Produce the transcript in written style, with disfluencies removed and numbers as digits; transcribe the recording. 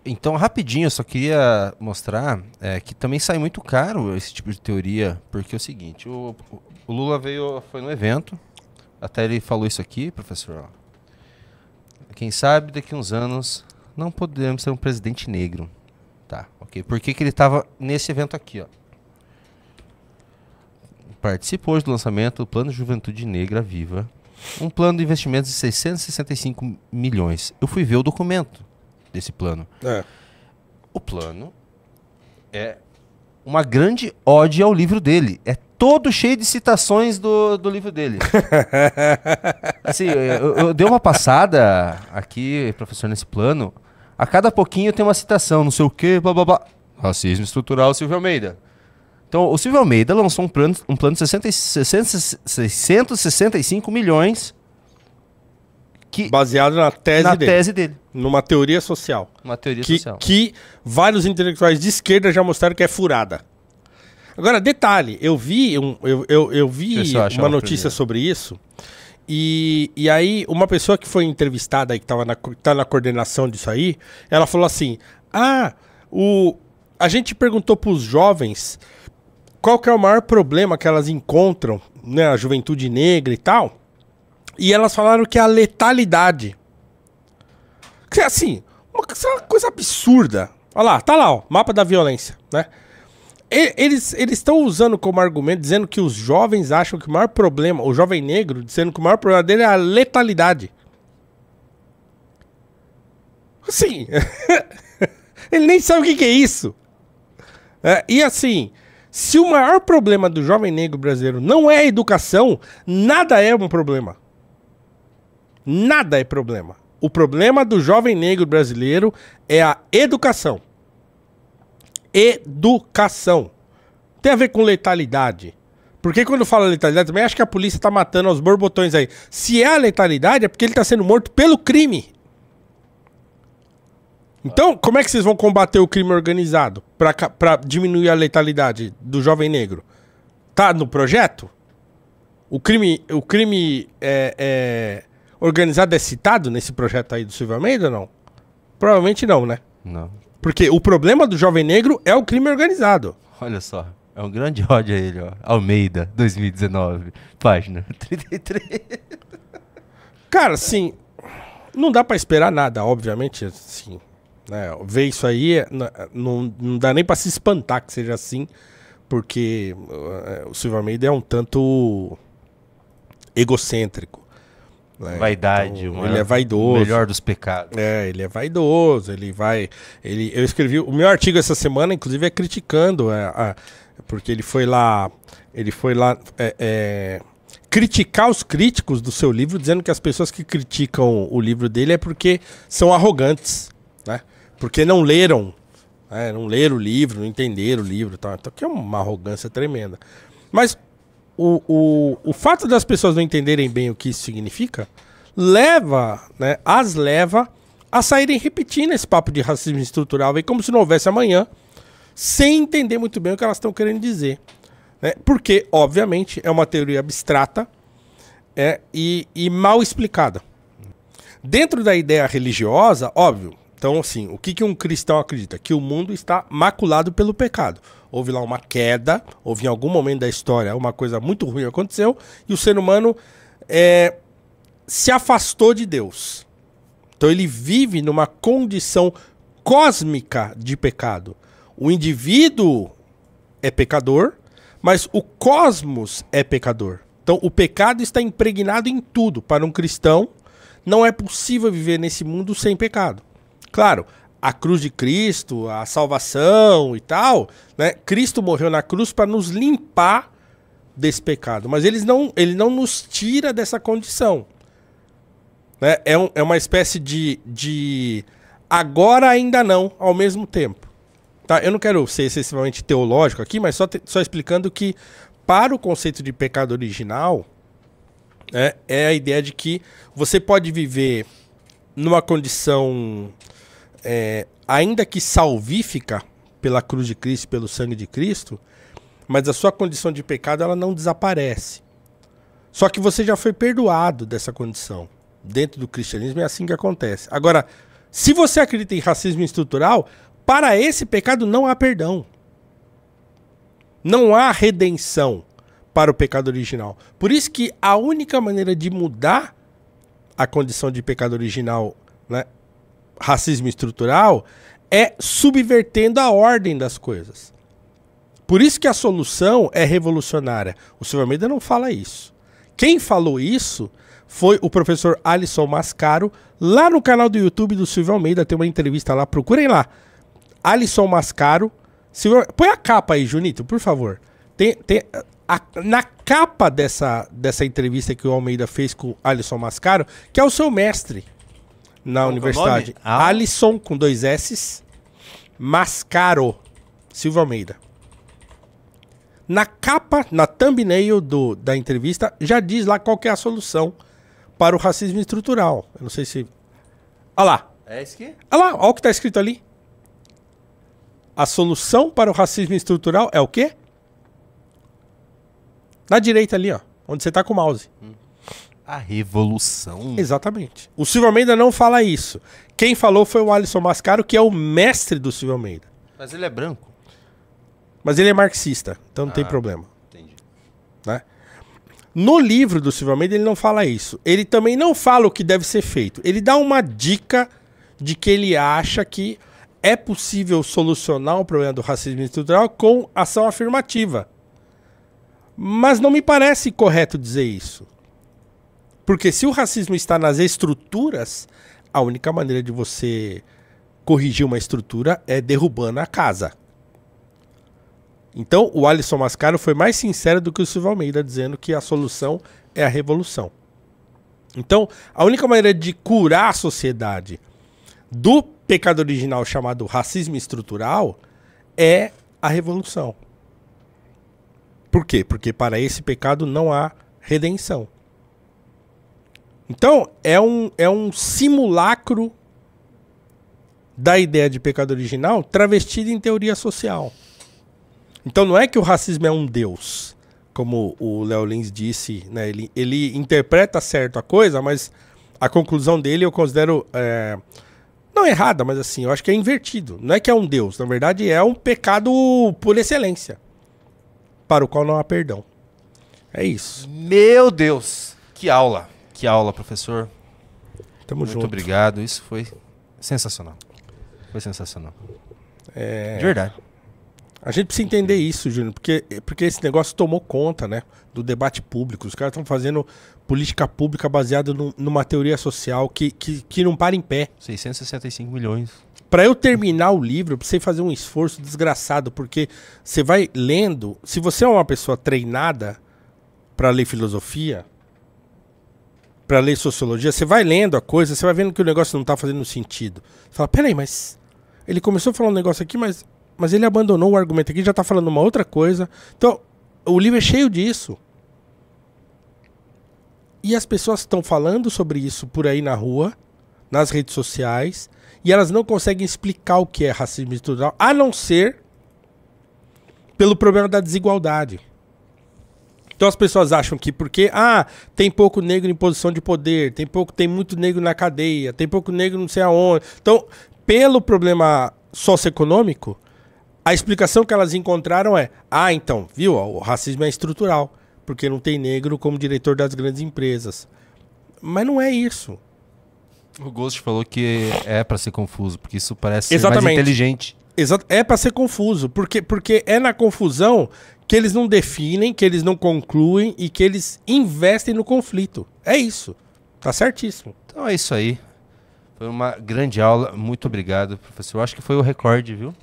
Então, rapidinho, eu só queria mostrar que também sai muito caro esse tipo de teoria, porque é o seguinte, o Lula foi no evento, até ele falou isso aqui, professor, ó. Quem sabe daqui a uns anos não podemos ter um presidente negro. Tá, ok. Por que ele estava nesse evento aqui, ó? Participou hoje do lançamento do Plano Juventude Negra Viva, um plano de investimentos de 665 milhões. Eu fui ver o documento desse plano. O plano é uma grande ode ao livro dele. É todo cheio de citações do livro dele. Assim, eu dei uma passada aqui, professor, nesse plano. A cada pouquinho tem uma citação, não sei o quê, blá blá blá. Racismo estrutural, Silvio Almeida. Então, o Silvio Almeida lançou um plano de 665 milhões baseado na tese dele. Numa teoria social. Uma teoria social. Que vários intelectuais de esquerda já mostraram que é furada. Agora, detalhe, eu vi uma notícia sobre isso, e aí uma pessoa que foi entrevistada, aí, que tá na coordenação disso aí, ela falou assim, a gente perguntou pros jovens qual que é o maior problema que elas encontram, né, a juventude negra e tal, e elas falaram que é a letalidade. Que é assim, uma coisa absurda. Olha lá, tá lá, ó, mapa da violência, né? Eles estão usando como argumento, dizendo que os jovens acham que o maior problema, o jovem negro, dizendo que o maior problema dele é a letalidade. Assim, ele nem sabe o que é isso. E assim, se o maior problema do jovem negro brasileiro não é a educação, nada é um problema. Nada é problema. O problema do jovem negro brasileiro é a educação. Educação. Tem a ver com letalidade. Porque quando fala letalidade, também acho que a polícia tá matando aos borbotões aí. Se é a letalidade, é porque ele tá sendo morto pelo crime. Então, como é que vocês vão combater o crime organizado pra diminuir a letalidade do jovem negro? Tá no projeto? O crime organizado é citado nesse projeto aí do Silvio Almeida ou não? Provavelmente não, né? Não. Porque o problema do jovem negro é o crime organizado. Olha só, é um grande ódio a ele, ó. Almeida, 2019, página 33. Cara, assim, não dá pra esperar nada, obviamente, assim, né? Ver isso aí, não dá nem pra se espantar que seja assim, porque o Silvio Almeida é um tanto egocêntrico. Vaidade, então, ele é vaidoso. O melhor dos pecados. Ele é vaidoso, eu escrevi, o meu artigo essa semana, inclusive, é criticando, porque ele foi lá criticar os críticos do seu livro, dizendo que as pessoas que criticam o livro dele é porque são arrogantes, né? Porque não leram o livro, não entenderam o livro, tal. Então que é uma arrogância tremenda. Mas o fato das pessoas não entenderem bem o que isso significa as leva a saírem repetindo esse papo de racismo estrutural, como se não houvesse amanhã, sem entender muito bem o que elas estão querendo dizer. Né? Porque, obviamente, é uma teoria abstrata e mal explicada. Dentro da ideia religiosa, óbvio, então assim, o que um cristão acredita? Que o mundo está maculado pelo pecado. Houve lá uma queda, houve em algum momento da história uma coisa muito ruim aconteceu e o ser humano se afastou de Deus. Então ele vive numa condição cósmica de pecado. O indivíduo é pecador, mas o cosmos é pecador. Então o pecado está impregnado em tudo. Para um cristão, não é possível viver nesse mundo sem pecado. Claro, a cruz de Cristo, a salvação e tal, né? Cristo morreu na cruz para nos limpar desse pecado, mas ele não nos tira dessa condição. Né? É uma espécie de agora ainda não, ao mesmo tempo. Tá? Eu não quero ser excessivamente teológico aqui, mas só explicando que para o conceito de pecado original, é a ideia de que você pode viver numa condição ainda que salvífica pela cruz de Cristo, pelo sangue de Cristo, mas a sua condição de pecado ela não desaparece. Só que você já foi perdoado dessa condição. Dentro do cristianismo é assim que acontece. Agora, Se você acredita em racismo estrutural, para esse pecado não há perdão. Não há redenção para o pecado original. Por isso que a única maneira de mudar a condição de pecado original, né, racismo estrutural, é subvertendo a ordem das coisas. Por isso que a solução é revolucionária. O Silvio Almeida não fala isso. Quem falou isso foi o professor Alisson Mascaro, lá no canal do YouTube do Silvio Almeida. Tem uma entrevista lá, procurem lá. Alisson Mascaro. Põe a capa aí, Junito, por favor. Na capa dessa entrevista que o Almeida fez com o Alisson Mascaro, que é o seu mestre na universidade. Alisson, com 2 S's, Mascaro, Silvio Almeida. Na capa, na thumbnail da entrevista, já diz lá qual que é a solução para o racismo estrutural. Eu não sei se... Olha lá. É isso aqui? Olha lá, olha o que está escrito ali. A solução para o racismo estrutural é o quê? Na direita ali, ó. Onde você está com o mouse. A revolução. Exatamente. O Silvio Almeida não fala isso. Quem falou foi o Alisson Mascaro, que é o mestre do Silvio Almeida. Mas ele é branco. Mas ele é marxista, então não tem problema. Entendi. Né? No livro do Silvio Almeida ele não fala isso. Ele também não fala o que deve ser feito. Ele dá uma dica de que ele acha que é possível solucionar o problema do racismo estrutural com ação afirmativa. Mas não me parece correto dizer isso. Porque se o racismo está nas estruturas, a única maneira de você corrigir uma estrutura é derrubando a casa. Então, o Alisson Mascaro foi mais sincero do que o Silvio Almeida, dizendo que a solução é a revolução. Então, a única maneira de curar a sociedade do pecado original chamado racismo estrutural é a revolução. Por quê? Porque para esse pecado não há redenção. Então, é um simulacro da ideia de pecado original travestida em teoria social. Então não é que o racismo é um deus, como o Léo Lins disse, né? Ele interpreta certo a coisa, mas a conclusão dele eu considero, não errada, mas assim, eu acho que é invertido. Não é que é um deus, na verdade é um pecado por excelência, para o qual não há perdão. É isso. Meu Deus, que aula, professor. Tamo junto. Muito obrigado, isso foi sensacional. Foi sensacional. De verdade. A gente precisa entender isso, Júnior, porque esse negócio tomou conta, né, do debate público. Os caras estão fazendo política pública baseada numa teoria social que não para em pé. 665 milhões. Para eu terminar o livro, eu precisei fazer um esforço desgraçado, porque você vai lendo... Se você é uma pessoa treinada para ler filosofia, para ler sociologia, você vai lendo a coisa, você vai vendo que o negócio não está fazendo sentido. Você fala, peraí, mas... Ele começou a falar um negócio aqui, mas ele abandonou o argumento aqui, já está falando uma outra coisa. Então, o livro é cheio disso. E as pessoas estão falando sobre isso por aí na rua, nas redes sociais, e elas não conseguem explicar o que é racismo estrutural, a não ser pelo problema da desigualdade. Então as pessoas acham que porque tem pouco negro em posição de poder, tem muito negro na cadeia, tem pouco negro não sei aonde. Então, pelo problema socioeconômico, a explicação que elas encontraram é, então, viu, o racismo é estrutural, porque não tem negro como diretor das grandes empresas. Mas não é isso. O Ghost falou que é para ser confuso, porque isso parece ser mais inteligente. É para ser confuso, porque é na confusão que eles não definem, que eles não concluem e que eles investem no conflito. É isso. Tá certíssimo. Então é isso aí. Foi uma grande aula. Muito obrigado, professor. Eu acho que foi o recorde, viu?